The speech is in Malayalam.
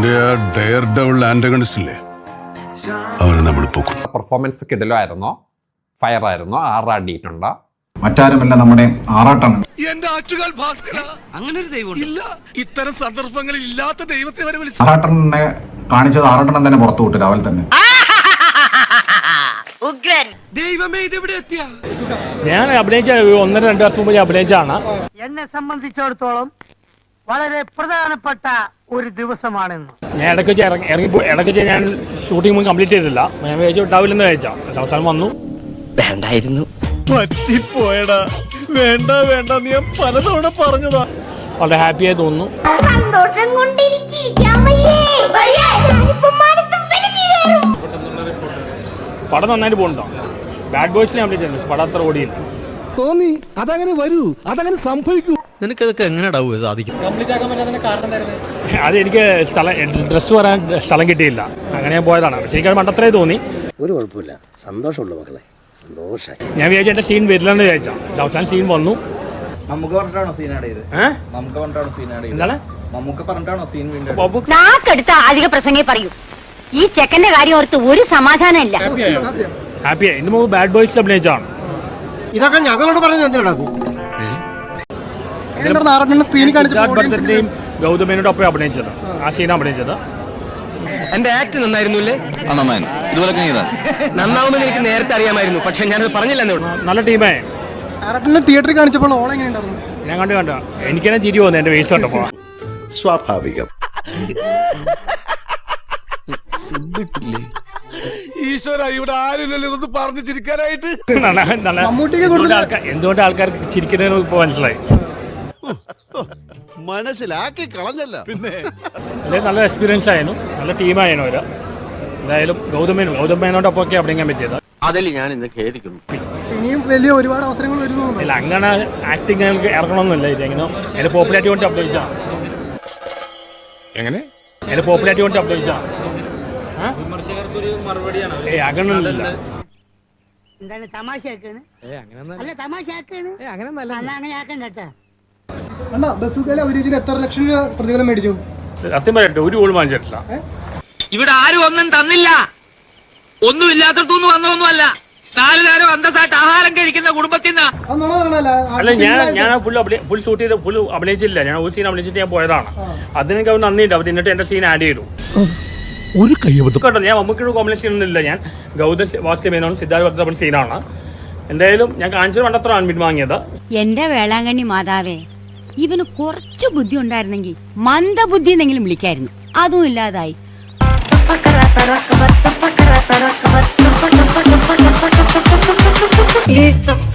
നിന്റെ ആ ഡെയർ ഡബിൾ ആന്റഗണിസ്റ്റ് ഇല്ലേ, അവനെ നമ്മൾ പൊക്കും. പെർഫോമൻസ് കിടലായിരുന്നോ, ഫയർ ആയിരുന്നോ, ആറാടിയിട്ടുണ്ട്. മറ്റാരുമല്ല, നമ്മുടെ ആറാട്ടാണ്. എന്റെ ആറ്റുകാൽ ഭാസ്കര, അങ്ങനെ ഒരു ദൈവം ഇല്ല. ഇത്തരം സന്ദർഭങ്ങളിൽ ഇല്ലാത്ത ദൈവത്തെ വരെ വിളിച്ചു. ആറാട്ടനെ കാണിച്ചത് ആറാട്ടണം തന്നെ പുറത്തു വിട്ടു രാവിലെ തന്നെ. ദൈവമേ, ഇതെവിടെ എത്തിയ? ഞാൻ അഭിനയിച്ച 1-2 വർഷം മുമ്പ് അഭിനയിച്ചാണ്. എന്നെ സംബന്ധിച്ചിടത്തോളം വളരെ പ്രധാനപ്പെട്ട ഒരു ദിവസമാണെന്ന്. ഞാൻ ഇടയ്ക്ക് ഞാൻ ഷൂട്ടിംഗ് മുമ്പ് കംപ്ലീറ്റ് ചെയ്തില്ല. ഞാൻ വിചാരിച്ചു ഉണ്ടാവില്ലെന്ന് വിചാരിച്ചാ. അവസാനം വന്നു. വേണ്ടായിരുന്നു. പറ്റിപ്പോയടാ. വേണ്ട വേണ്ട, നീ ഞാൻ പലതവണ പറഞ്ഞതാ. വളരെ ഹാപ്പിയായി തോന്നുന്നു. പടം നന്നായിട്ട് പോകുന്നുണ്ടോ? ബാഡ് ബോയ്സിനെ അഭിനയിച്ചിട്ടുണ്ട്. പടം അത്ര ഓടിയില്ല. തോന്നി അതങ്ങനെ വരൂ, അതങ്ങനെ സംഭവിക്കൂ. നിനക്കതൊക്കെ എങ്ങനെയാ സാധിക്കും? അത് എനിക്ക് ഡ്രസ്സ് വരാൻ സ്ഥലം കിട്ടിയില്ല. അങ്ങനെ പോയതാണ്. ശരിക്കും മണ്ടത്രേ തോന്നി. ഒരു കുഴപ്പമില്ല, സന്തോഷമുള്ള മക്കളെ, സന്തോഷമായി. ഞാൻ വിചാരിച്ചു എന്റെ സീൻ വരില്ലെന്ന് വിചാരിച്ചാ. അവസാനം സീൻ വന്നു. നാക്കെടുത്ത അധിക പ്രസംഗേ പറയൂ. ഈ ചെക്കന്റെ കാര്യം ഓർത്ത് ഒരു സമാധാനം ഇല്ല. ഹാപ്പിയായി. ഇന്ന് മുമ്പ് ബാഡ് ബോയ്സ് അഭിനയിച്ചാണ്. ഇതൊക്കെ ഞങ്ങളോട് പറഞ്ഞത് എന്തിനാ? ഗൗതമേനോട് ഒപ്പം അഭിനയിച്ചത്, ആ സീൻ അഭിനയിച്ചത്. എന്റെ ആക്ട് നന്നായിരുന്നില്ലേ? നന്നാവുമെന്ന് എനിക്ക് നേരത്തെ അറിയാമായിരുന്നു, പക്ഷെ ഞാനത് പറഞ്ഞില്ലെന്നേ ഉള്ളൂ. നല്ല ടീമേ. തിയേറ്ററിൽ കാണിച്ചപ്പോൾ ഓൾ എങ്ങനെയുണ്ടായിരുന്നു? ഞാൻ കണ്ടു എനിക്ക് തന്നെ ചിരി വന്നു എന്റെ വേസ്റ്റ് കണ്ടപ്പോ. സ്വാഭാവികം. ഈശ്വര, ഇവിടെ ആരില്ലല്ലോ ഇതൊന്ന് പറഞ്ഞു ചിരിക്കാനായിട്ട്. എന്തുകൊണ്ട് ആൾക്കാർക്ക് ചിരിക്കുന്നതിന് ഇപ്പൊ മനസ്സിലായി. മനസ്സിലാക്കി കളഞ്ഞല്ല. പിന്നെ നല്ല എക്സ്പീരിയൻസ് ആയിരുന്നു, നല്ല ടീമായിരുന്നു അവര്. എന്തായാലും ഗൗതമേനോടൊപ്പം ഒക്കെ അഭിനയിക്കാൻ പറ്റിയത്. അതിൽ ഞാൻ ഇന്ന് ഖേദിക്കുന്നു. ഇനിയും വലിയ ഒരുപാട് അവസരങ്ങൾ വരുന്നു. ഇല്ല, അങ്ങനെ ആക്ടിങ് ഇറങ്ങണമെന്നില്ല. ഇതെങ്ങനെ അതിന്റെ പോപ്പുലാരിറ്റി കൊണ്ട് അഭിനയിച്ചാ. എങ്ങനെ അതിന്റെ പോപ്പുലാരിറ്റി കൊണ്ട് അഭിനയിച്ചാ. അങ്ങനൊന്നുമില്ല. എന്താണ് തമാശയാക്കാണ്? അല്ല തമാശയാക്കാണ്. അങ്ങനെ ആക്കണ്ട. എത്ര ലക്ഷം രൂപ പ്രതിഫലം മേടിച്ചു? സത്യം പറയട്ടെ, ഒരു ഗോൾ വാങ്ങിച്ചിട്ടില്ല. ഇവിടെ ആരും ഒന്നും തന്നില്ല. ഒന്നും ഇല്ലാത്തടത്തൊന്നും വന്നൊന്നുമല്ല. 4 നേരം അന്തസ്സായിട്ട് ആഹാരം കഴിക്കുന്ന കുടുംബത്തിൽ നിന്ന്. അല്ല, ഞാൻ ഫുൾ ഷൂട്ട് ചെയ്ത് ഫുൾ അഭിനയിച്ചില്ല. ഞാൻ ഒരു സീൻ അഭിനയിച്ചിട്ട് ഞാൻ പോയതാണ്. അതിനൊക്കെ അവർ നന്ദിയുണ്ട്. അവർ എന്നിട്ട് എന്റെ സീൻ ആഡ് ചെയ്തു. ഒരു കയ്യബദ്ധം. ഞാൻ മമ്മൂക്കിയുടെ കോമ്പിനേഷൻ ഒന്നുമില്ല. ഞാൻ ഗൗതം വാസുദേവനോട് സിദ്ധാർത്ഥ ഭദ്രപ്പൻ സീനാണ്. എന്തായാലും ഞാൻ കാണിച്ചത് വേണ്ടത്ര അൺബിൻ വാങ്ങിയത്. എന്റെ വേളാങ്കണ്ണി മാതാവേ, ഇവന് കുറച്ചു ബുദ്ധി ഉണ്ടായിരുന്നെങ്കിൽ മന്ദബുദ്ധി എന്നെങ്കിലും വിളിക്കായിരുന്നു. അതും ഇല്ലാതായി. Please subscribe.